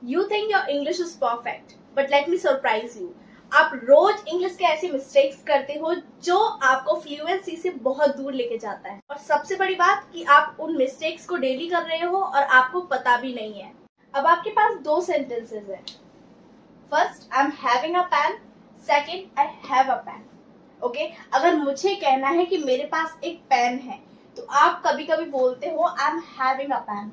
You think your English is perfect, but let me surprise you. आप रोज English के ऐसे mistakes करते हो जो आपको फ्लुएंसी से बहुत दूर लेके जाता है, और सबसे बड़ी बात कि आप उन मिस्टेक्स को डेली कर रहे हो और आपको पता भी नहीं है। अब आपके पास दो सेंटेंसेस हैं। First, I am having a pen. Second, I have a pen. Okay, अगर मुझे कहना है कि मेरे पास एक पेन है तो आप कभी कभी बोलते हो I am having a pen,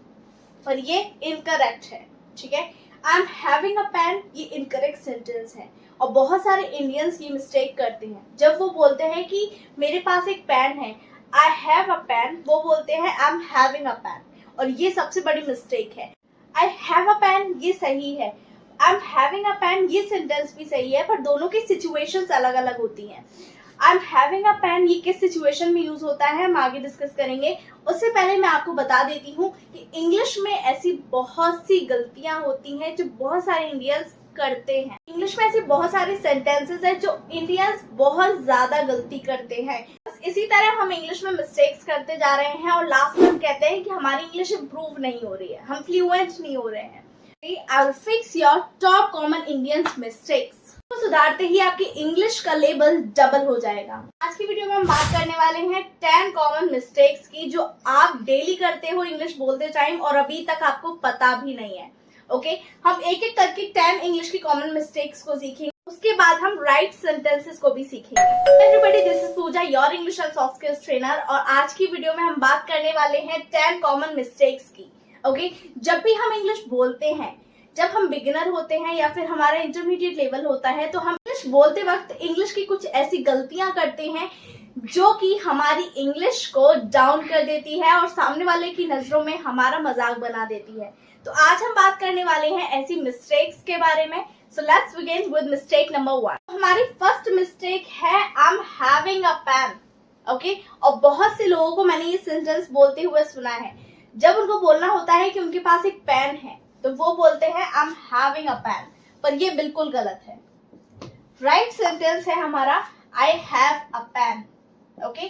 पर ये इनकरेक्ट है। ठीक है, I am having a pen ये इनकरेक्ट सेंटेंस है, और बहुत सारे इंडियंस ये मिस्टेक करते हैं। जब वो बोलते हैं कि मेरे पास एक पेन है, आई हैव अ पेन, वो बोलते हैं I am having a pen, और ये सबसे बड़ी मिस्टेक है। आई हैव अ पेन ये सही है, I am having a pen ये सेंटेंस भी सही है, पर दोनों की सिचुएशंस अलग अलग होती हैं। I am having a pen ये किस सिचुएशन में यूज होता है हम आगे डिस्कस करेंगे। उससे पहले मैं आपको बता देती हूँ कि इंग्लिश में ऐसी बहुत सी गलतियां होती हैं जो बहुत सारे इंडियंस करते हैं। इंग्लिश में ऐसे बहुत सारे सेंटेंसेस हैं जो इंडियंस बहुत ज्यादा गलती करते हैं। बस इसी तरह हम इंग्लिश में मिस्टेक्स करते जा रहे हैं और लास्ट में हम कहते हैं कि हमारी इंग्लिश इंप्रूव नहीं हो रही है, हम फ्लुएंट नहीं हो रहे हैं। I will fix your top common Indian mistakes. तो सुधारते ही आपकी इंग्लिश का लेवल डबल हो जाएगा। आज की वीडियो में हम बात करने वाले हैं 10 कॉमन मिस्टेक्स की जो आप डेली करते हो इंग्लिश बोलते टाइम और अभी तक आपको पता भी नहीं है। ओके, हम एक एक करके 10 इंग्लिश की कॉमन मिस्टेक्स को सीखेंगे, उसके बाद हम राइट सेंटेंसेस को भी सीखेंगे। Everybody, this is Pooja, your English and soft skills trainer, और आज की वीडियो में हम बात करने वाले हैं 10 कॉमन मिस्टेक्स की। ओके, जब भी हम इंग्लिश बोलते हैं, जब हम बिगिनर होते हैं या फिर हमारा इंटरमीडिएट लेवल होता है, तो हम इंग्लिश बोलते वक्त इंग्लिश की कुछ ऐसी गलतियां करते हैं जो कि हमारी इंग्लिश को डाउन कर देती है और सामने वाले की नजरों में हमारा मजाक बना देती है। तो आज हम बात करने वाले हैं ऐसी मिस्टेक्स के बारे में। So let's begin with mistake number 1। हमारी फर्स्ट मिस्टेक है I am having a pen. Okay, और बहुत से लोगों को मैंने ये सेंटेंस बोलते हुए सुना है। जब उनको बोलना होता है कि उनके पास एक पेन है तो वो बोलते हैं I am having a pen, पर ये बिल्कुल गलत है। राइट सेंटेंस है हमारा I have a pen. Okay,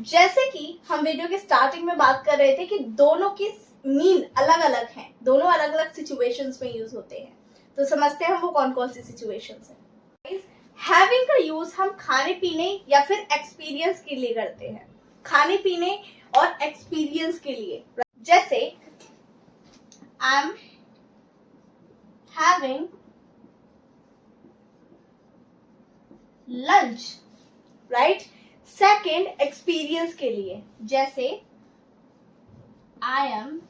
जैसे कि हम वीडियो के स्टार्टिंग में बात कर रहे थे कि दोनों की मीन अलग अलग हैं, दोनों अलग अलग सिचुएशंस में यूज होते हैं। तो समझते हैं वो कौन कौन सी सिचुएशंस हैं। हैविंग का यूज हम खाने पीने या फिर एक्सपीरियंस के लिए करते हैं, खाने पीने और एक्सपीरियंस के लिए। जैसे आई am having lunch, right. Second, experience के लिए, जैसे आई am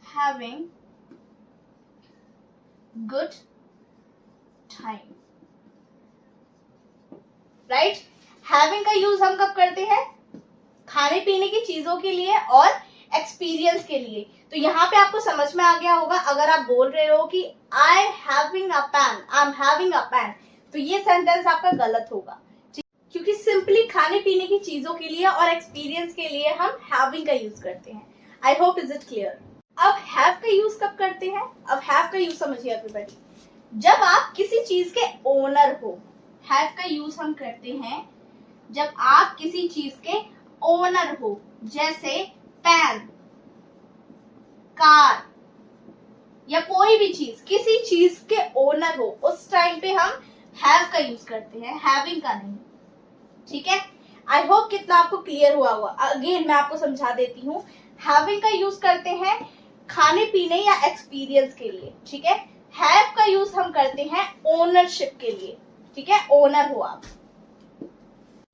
having good time, right. Having का यूज हम कब करते हैं? खाने पीने की चीजों के लिए और एक्सपीरियंस के लिए। तो यहाँ पे आपको समझ में आ गया होगा, अगर आप बोल रहे हो कि I having a pen, I am having a pen, तो ये सेंटेंस आपका गलत होगा, क्योंकि सिंपली खाने पीने की चीजों के लिए और एक्सपीरियंस के लिए हम हैविंग का यूज करते हैं। I hope is it clear. अब हैव का यूज कब करते हैं? अब हैव का यूज समझिए एवरीबॉडी, जब आप किसी चीज के ओनर हो। हैव का यूज हम करते हैं जब आप किसी चीज के ओनर हो, जैसे पेन, कार या कोई भी चीज, किसी चीज के ओनर हो, उस टाइम पे हम हैव का यूज करते हैं, हैविंग का नहीं। ठीक है, आई होप कितना आपको क्लियर हुआ होगा। अगेन मैं आपको समझा देती हूँ, हैविंग का यूज करते हैं खाने पीने या एक्सपीरियंस के लिए। ठीक है, हैव का यूज हम करते हैं ओनरशिप के लिए। ठीक है, ओनर हो आप।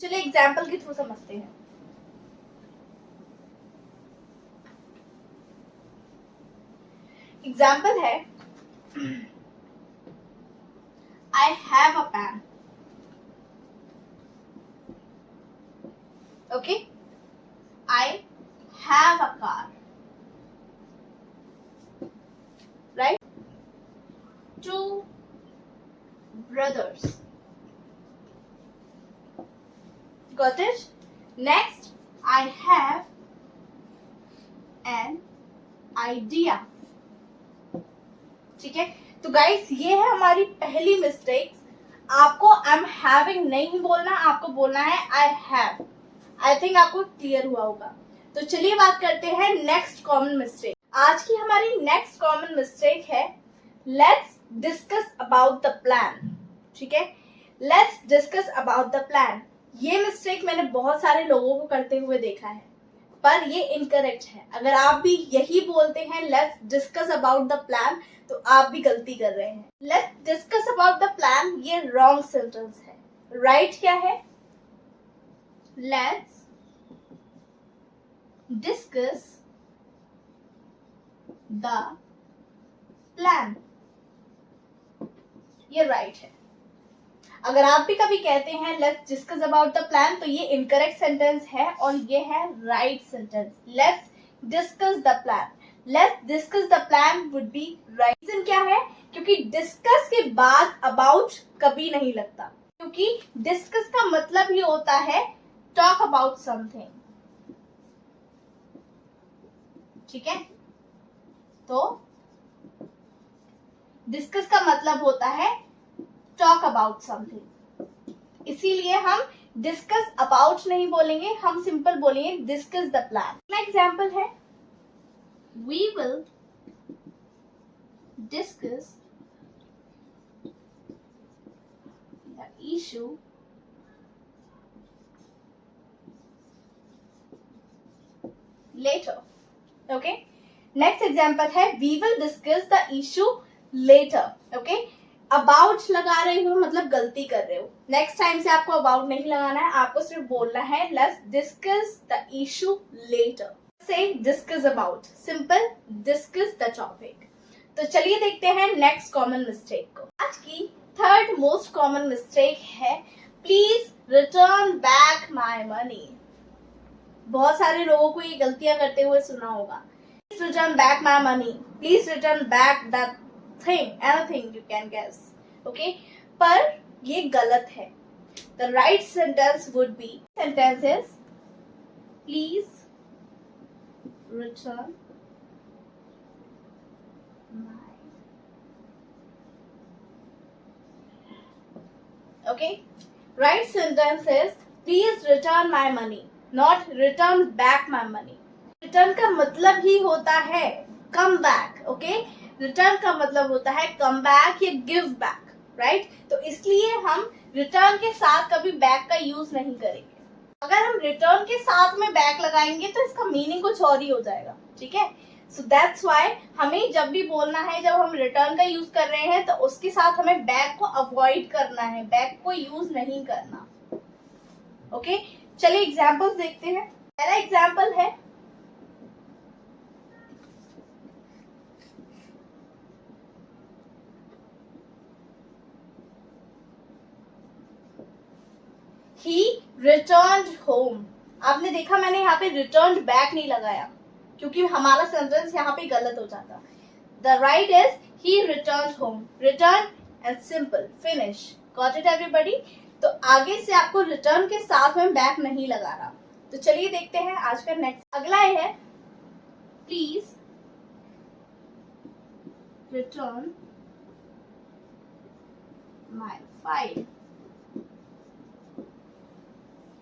चलिए एग्जाम्पल के थ्रू समझते हैं। एग्जाम्पल है I have a pen. Okay, I have a car, right. 2 brothers. Got it? Next, I have an idea. ठीक है, तो गाइस ये है हमारी पहली मिस्टेक। आपको आई एम हैविंग नहीं बोलना, आपको बोलना है आई हैव। आई थिंक आपको क्लियर हुआ होगा। तो चलिए बात करते हैं नेक्स्ट कॉमन मिस्टेक। आज की हमारी नेक्स्ट कॉमन मिस्टेक है let's discuss about the plan. ठीक है, let's discuss about the plan. ये मिस्टेक मैंने बहुत सारे लोगों को करते हुए देखा है, पर ये इनकरेक्ट है। अगर आप भी यही बोलते हैं let's discuss about the plan, तो आप भी गलती कर रहे हैं। Let's discuss about the plan ये रॉन्ग सेंटेंस है। राइट क्या है? लेट्स डिस्कस द प्लान, ये राइट है। अगर आप भी कभी कहते हैं let's discuss about the plan, तो ये इनकरेक्ट सेंटेंस है और ये है right sentence. Let's discuss the plan, let's discuss the plan would be right. Reason क्या है? क्योंकि डिस्कस के बाद अबाउट कभी नहीं लगता, क्योंकि डिस्कस का मतलब ही होता है टॉक अबाउट समथिंग। ठीक है, तो डिस्कस का मतलब होता है टॉक अबाउट समथिंग, इसीलिए हम डिस्कस अबाउट नहीं बोलेंगे, हम सिंपल बोलेंगे डिस्कस द प्लान। अगला एग्जाम्पल है we will discuss the issue later. Okay, next example है we will discuss the issue later. Okay, about लगा रहे हो मतलब गलती कर रहे हो। नेक्स्ट टाइम से आपको अबाउट नहीं लगाना है, आपको सिर्फ बोलना है let's discuss the issue later. Say discuss about, simple discuss the topic. तो चलिए देखते हैं नेक्स्ट कॉमन मिस्टेक को। आज की थर्ड मोस्ट कॉमन मिस्टेक है please return back my money. बहुत सारे लोगों को ये गलतियां करते हुए सुना होगा। Please return back my money, please return back that thing, anything you can guess. Okay, पर ये गलत है। The right sentence would be, sentence is please return my, okay, right sentence is please return my money, not return back my money. Return का मतलब ही होता है come back. Okay, return का मतलब होता है कम बैक या गिव बैक, राइट? तो इसलिए हम रिटर्न के साथ कभी बैक का यूज नहीं करेंगे। अगर हम रिटर्न के साथ में बैक लगाएंगे तो इसका मीनिंग कुछ और ही हो जाएगा। ठीक है, सो दैट्स व्हाई हमें जब भी बोलना है, जब हम रिटर्न का यूज कर रहे हैं तो उसके साथ हमें बैक को अवॉइड करना है, बैक को यूज नहीं करना। ओके, चलिए एग्जाम्पल्स देखते हैं। पहला एग्जाम्पल है He returned home। आपने देखा मैंने यहाँ पे returned back नहीं लगाया, क्योंकि हमारा सेंटेंस यहाँ पे गलत हो जाता। The right is he returned home। Return and simple, finish। Got it everybody? तो आगे से आपको return के साथ में back नहीं लगाना। तो चलिए देखते हैं आज का नेक्स्ट। अगला है please return my file।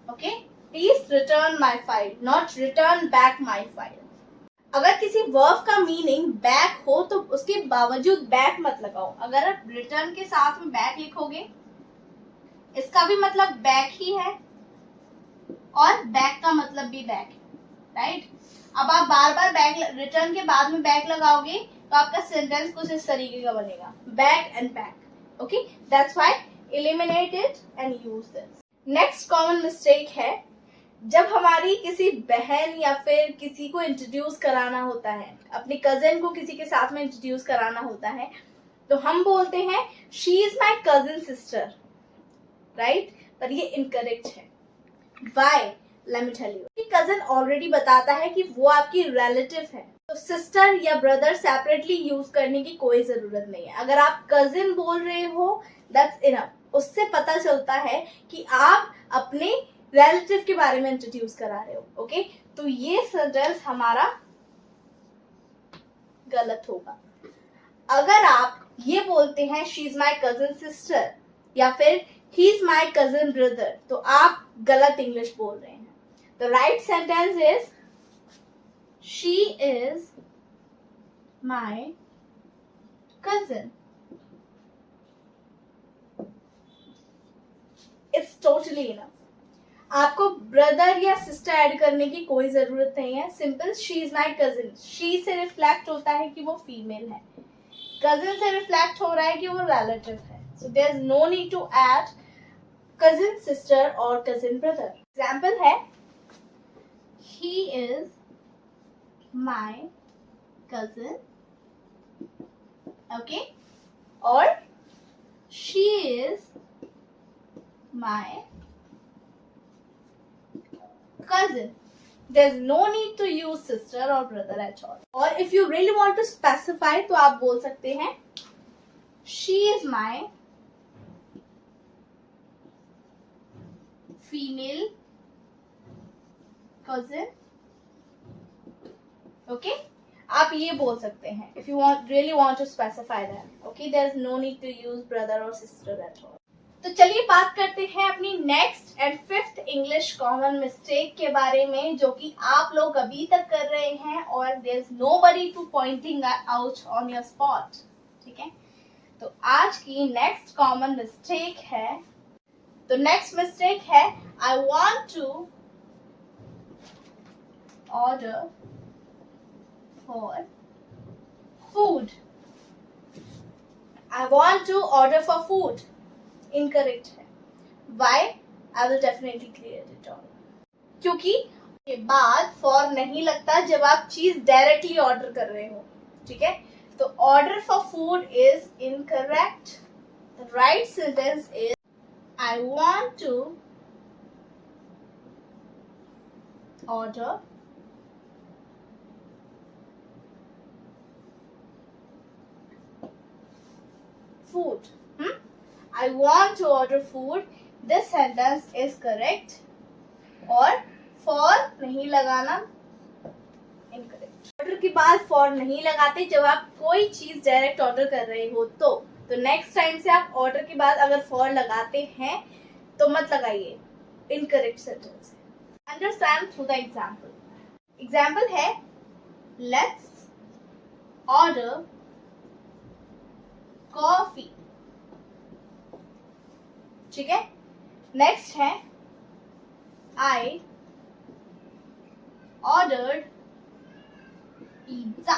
Okay, please return my file, not return back my file. अगर किसी वर्ब का मीनिंग बैक हो तो उसके बावजूद बैक मत लगाओ। अगर आप रिटर्न के साथ में बैक लिखोगे, इसका भी मतलब बैक ही है और बैक का मतलब भी बैक है, राइट? अब आप बार बार बैक, रिटर्न के बाद में बैक लगाओगे तो आपका सेंटेंस कुछ इस तरीके का बनेगा, back and back. Okay, that's why eliminate it and use this. Next common mistake है जब हमारी किसी बहन या फिर किसी को इंट्रोड्यूस कराना होता है, अपनी कजिन को किसी के साथ में इंट्रोड्यूस कराना होता है, तो हम बोलते हैं she is my cousin sister, right? पर ये इनकरेक्ट है। Why? Let me tell you. Cousin already बताता है कि वो आपकी रिलेटिव है, तो सिस्टर या ब्रदर सेपरेटली यूज करने की कोई जरूरत नहीं है। अगर आप कजिन बोल रहे हो दैट्स इनफ। उससे पता चलता है कि आप अपने रिलेटिव के बारे में इंट्रोड्यूस करा रहे हो। ओके, तो ये सेंटेंस हमारा गलत होगा। अगर आप ये बोलते हैं she is my cousin sister या फिर he is my cousin brother, तो आप गलत इंग्लिश बोल रहे हैं। The right sentence is she is my cousin. It's totally enough. आपको ब्रदर या सिस्टर ऐड करने की कोई जरूरत नहीं है. Simple she is my cousin. She से रिफ्लेक्ट होता है कि वो फीमेल है. कजिन से रिफ्लेक्ट हो रहा है कि वो रिलेटिव है. So there is no need to add cousin sister और कजिन ब्रदर. एग्जाम्पल है he is my cousin. Okay, or she is my cousin. There's no need to use sister or brother at all. Or if you really want to specify, तो आप बोल सकते हैं she is my female cousin. Okay, आप ये बोल सकते हैं if you really want to specify that. Okay, there is no need to use brother or sister at all. तो चलिए बात करते हैं अपनी next and fifth English common mistake के बारे में, जो कि आप लोग अभी तक कर रहे हैं और there is nobody to pointing out on your spot. ठीक है, तो आज की नेक्स्ट कॉमन मिस्टेक है. तो नेक्स्ट मिस्टेक है I want to order for food. I want to order for food. Incorrect है. Why? I will definitely clear it all. क्योंकि के बाद फॉर नहीं लगता जब आप चीज डायरेक्टली ऑर्डर कर रहे हो. ठीक है, तो order for food is incorrect. The right sentence is I want to order food. I want to order food. This sentence is correct. और for नहीं लगाना incorrect. ऑर्डर के बाद for नहीं लगाते जब आप कोई चीज डायरेक्ट ऑर्डर कर रहे हो. तो नेक्स्ट टाइम से आप ऑर्डर के बाद अगर for लगाते हैं तो मत लगाइए. इनकरेक्ट सेंटेंस है. Understand through the example. Example है लेट्स ऑर्डर कॉफी. ठीक है, नेक्स्ट है I ordered pizza.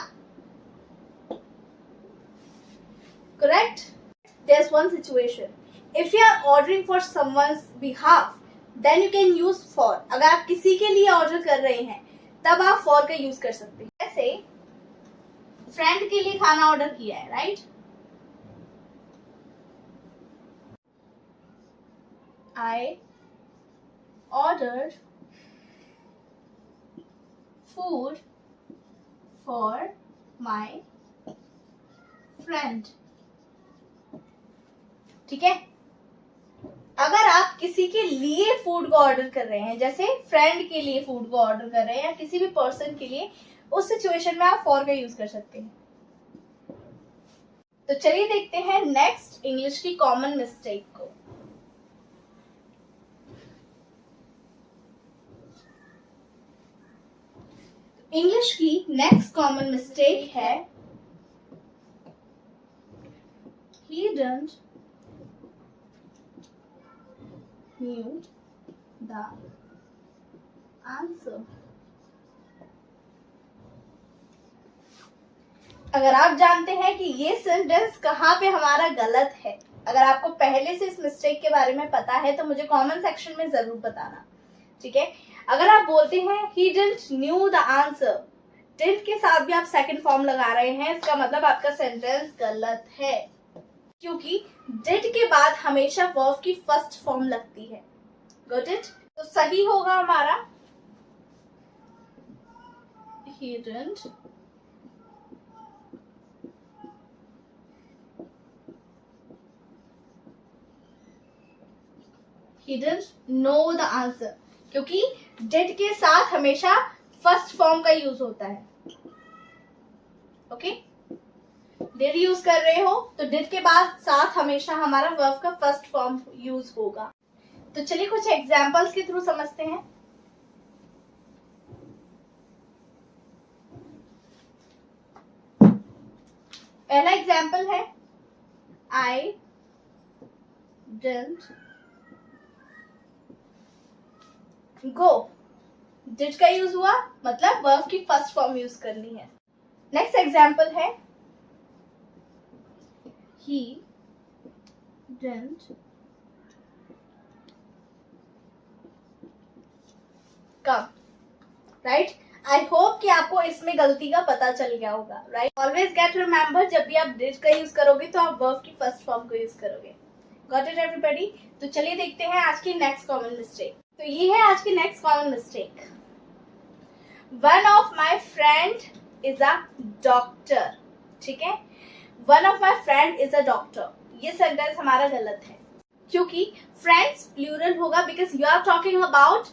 Correct. There's one situation. If you are ordering for someone's behalf, then you can use for. अगर आप किसी के लिए ऑर्डर कर रहे हैं तब आप for का यूज कर सकते हैं. जैसे फ्रेंड के लिए खाना ऑर्डर किया है, right? I ordered food for my friend. ठीक है, अगर आप किसी के लिए फूड को ऑर्डर कर रहे हैं, जैसे फ्रेंड के लिए फूड को ऑर्डर कर रहे हैं या किसी भी पर्सन के लिए, उस सिचुएशन में आप फॉर का यूज कर सकते हैं. तो चलिए देखते हैं नेक्स्ट इंग्लिश की कॉमन मिस्टेक को. इंग्लिश की नेक्स्ट कॉमन मिस्टेक है he didn't knew the answer. अगर आप जानते हैं कि ये सेंटेंस कहाँ पे हमारा गलत है, अगर आपको पहले से इस मिस्टेक के बारे में पता है तो मुझे कमेंट सेक्शन में जरूर बताना. ठीक है, अगर आप बोलते हैं he didn't knew the answer, didn't के साथ भी आप सेकंड फॉर्म लगा रहे हैं, इसका मतलब आपका सेंटेंस गलत है. क्योंकि did के बाद हमेशा वर्ब की फर्स्ट फॉर्म लगती है. Got it? तो सही होगा हमारा he didn't know the answer, क्योंकि did के साथ हमेशा फर्स्ट फॉर्म का यूज होता है. ओके, did यूज कर रहे हो तो did के बाद साथ हमेशा हमारा वर्ब का फर्स्ट फॉर्म यूज होगा. तो चलिए कुछ एग्जांपल्स के थ्रू समझते हैं. पहला एग्जाम्पल है I didn't go. डिड का यूज हुआ मतलब वर्ब की फर्स्ट फॉर्म यूज करनी है. नेक्स्ट एग्जाम्पल है he didn't come. Right. I hope कि आपको इसमें गलती का पता चल गया होगा. राइट. ऑलवेज गेट रिमेंबर, जब भी आप डिड का यूज करोगे तो आप वर्ब की फर्स्ट फॉर्म को यूज करोगे. Got it everybody? तो चलिए देखते हैं आज की नेक्स्ट कॉमन मिस्टेक. तो ये है आज की next common mistake. One of my friend is a doctor. ठीक है, one of my friend is a doctor. ये सेंटेंस हमारा गलत है क्योंकि फ्रेंड्स प्लूरल होगा because you are talking about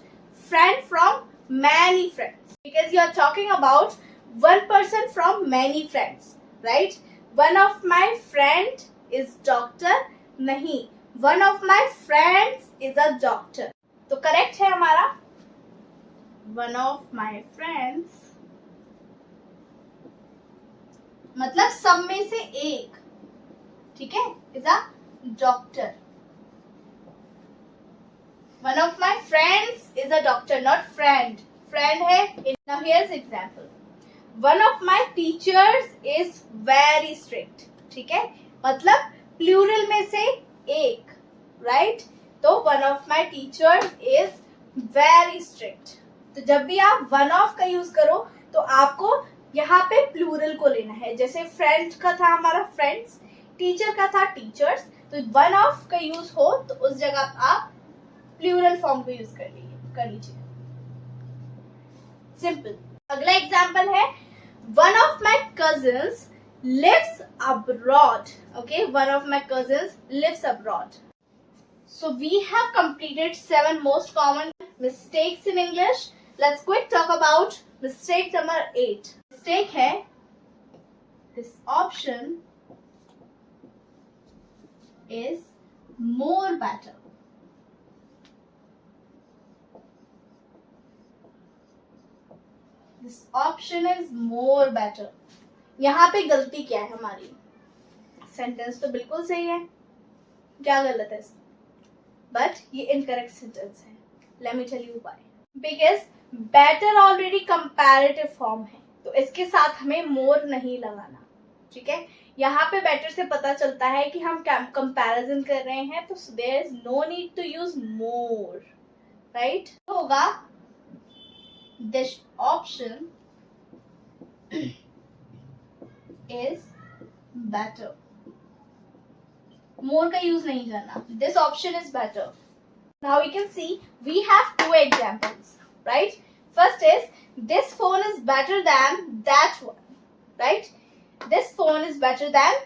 friend from many friends, because you are talking about one person from many friends, right? One of my friend is doctor, नहीं, one of my friends is a doctor. तो correct है हमारा one of my friends, मतलब सब में से एक. ठीक है, is a doctor. One of my friends is a doctor, not friend. Friend है. Now here's example. One of my teachers is very strict. ठीक है, मतलब प्लूरल में से एक. राइट. तो one of my teachers is very strict. तो जब भी आप one of का यूज करो तो आपको यहाँ पे प्लूरल को लेना है. जैसे फ्रेंड का था हमारा फ्रेंड्स, टीचर का था टीचर्स. तो one of का यूज हो तो उस जगह आप प्लूरल फॉर्म को यूज कर लीजिए. सिंपल. अगला एग्जाम्पल है one of my cousins lives abroad. Okay, one of my cousins lives abroad. So we have completed 7 most common mistakes in English. Let's quick talk about mistake number 8. Mistake है this option is more better. This option is more better. यहाँ पे गलती क्या है हमारी? Sentence तो बिल्कुल सही है, क्या गलत है इसमें? बट ये इनकरेक्ट सेंटेंस है. Let me tell you why. Because better already comparative form है, तो इसके साथ हमें मोर नहीं लगाना. ठीक है, यहाँ पे बेटर से पता चलता है कि हम कंपैरिजन कर रहे हैं, तो there is no need to use more. Right. होगा this option is better. More का यूज नहीं करना. This option is better. Now we can see we have 2 examples, right? First is this phone is better than that one, right? This phone is better than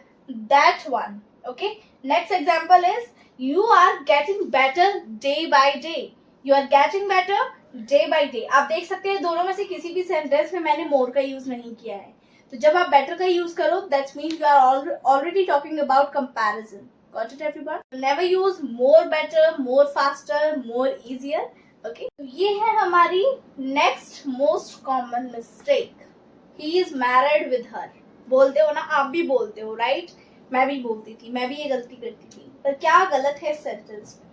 that one. Okay. Next example is you are getting better day by day. You are getting better day by day. आप देख सकते हैं दोनों में से किसी भी sentence में मैंने मोर का यूज नहीं किया है. तो जब आप बेटर का यूज करो that's mean you are already talking about comparison. Got it everyone? Never use more better, more faster, more easier. Okay, तो ये है हमारी next most common mistake. He is married with her. बोलते हो ना, आप भी बोलते हो. राइट. मैं भी बोलती थी, मैं भी ये गलती करती थी. पर क्या गलत है सेंटेंस में?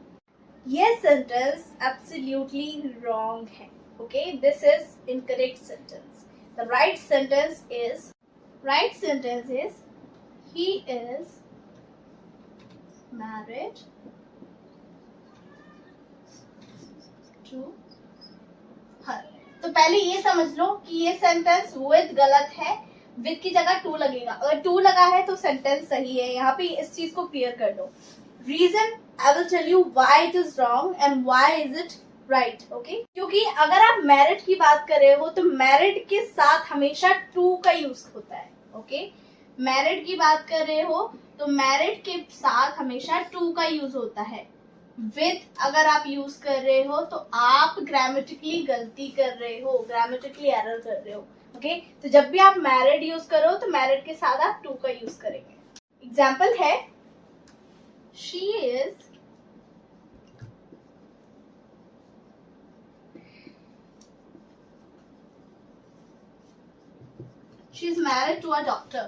ये सेंटेंस एब्सोल्युटली रॉन्ग है. Okay, this is incorrect sentence. The right sentence is he is married to her. तो पहले ये समझ लो कि ये सेंटेंस विद गलत है. विद की जगह टू लगेगा. अगर टू लगा है तो सेंटेंस सही है. यहाँ पे इस चीज को क्लियर कर दो. Reason I will tell you why it is wrong and why is it right. Okay? क्योंकि अगर आप मैरिड की बात कर रहे हो तो मैरिड के साथ हमेशा टू का यूज होता है. ओके, मैरिड की बात कर रहे हो तो मैरिड के साथ हमेशा टू का यूज होता है. विद अगर आप यूज कर रहे हो तो आप ग्रामेटिकली गलती कर रहे हो, ग्रामेटिकली एरर कर रहे हो. ओके, तो जब भी आप मैरिड यूज करो तो मैरिड के साथ आप टू का यूज करेंगे. एग्जाम्पल है she is married to a doctor.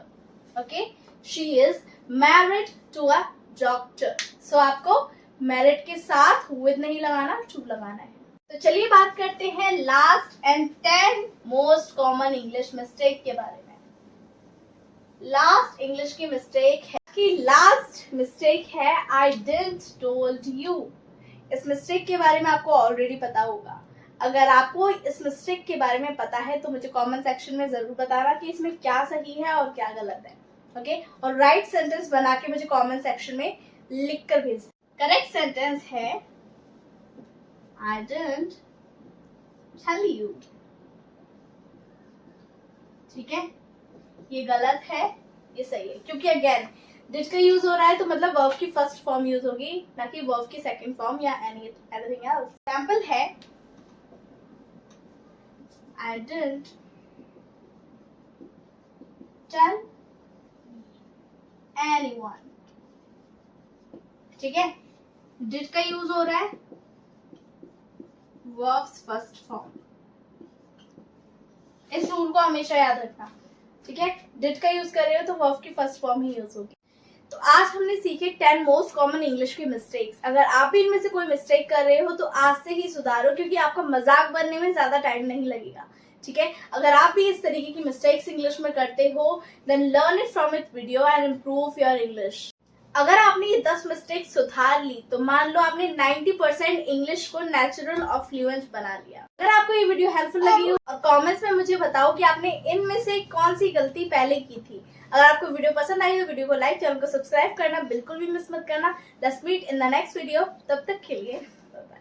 Okay, she is married to a doctor. सो आपको मैरिड के साथ विद नहीं लगाना, टू लगाना है। तो चलिए बात करते हैं last and 10 most common English mistake के बारे में। लास्ट इंग्लिश की मिस्टेक है कि लास्ट मिस्टेक है आई डिडंट टोल्ड यू। इस मिस्टेक के बारे में आपको ऑलरेडी पता होगा। अगर आपको इस मिस्टेक के बारे में पता है तो मुझे कमेंट सेक्शन में जरूर बताना कि इसमें क्या सही है और क्या गलत है। ओके, और राइट सेंटेंस बना के मुझे कमेंट सेक्शन में लिख कर भेज। करेक्ट सेंटेंस है I didn't tell you। ठीक है, ये गलत है, ये सही है, क्योंकि अगेन डिड का यूज हो रहा है तो मतलब वर्ब की फर्स्ट फॉर्म यूज होगी, ना कि वर्ब की सेकंड फॉर्म या एनीथिंग एल्स। एग्जांपल है I didn't tell anyone। ठीक है, डिड का यूज हो रहा है, वर्ब्स फर्स्ट फॉर्म। इस रूल को हमेशा याद रखना। ठीक है, डिड का यूज कर रहे हो तो वर्ब की फर्स्ट फॉर्म ही यूज होगी। तो आज हमने सीखे 10 मोस्ट कॉमन इंग्लिश की मिस्टेक्स। अगर आप भी इनमें से कोई मिस्टेक कर रहे हो तो आज से ही सुधारो, क्योंकि आपका मजाक बनने में ज्यादा टाइम नहीं लगेगा। ठीक है, अगर आप भी इस तरीके की मिस्टेक्स इंग्लिश में करते हो then learn it from it video and improve your English. अगर आपने ये 10 मिस्टेक सुधार ली तो मान लो आपने 90% इंग्लिश को नेचुरल और फ्लुएंट बना लिया। अगर आपको ये वीडियो हेल्पफुल लगी हो और कमेंट्स में मुझे बताओ कि आपने इनमें से कौन सी गलती पहले की थी। अगर आपको वीडियो पसंद आई तो वीडियो को लाइक, चैनल को सब्सक्राइब करना बिल्कुल भी मिस मत करना। Let's meet in the next video. तब तक के लिए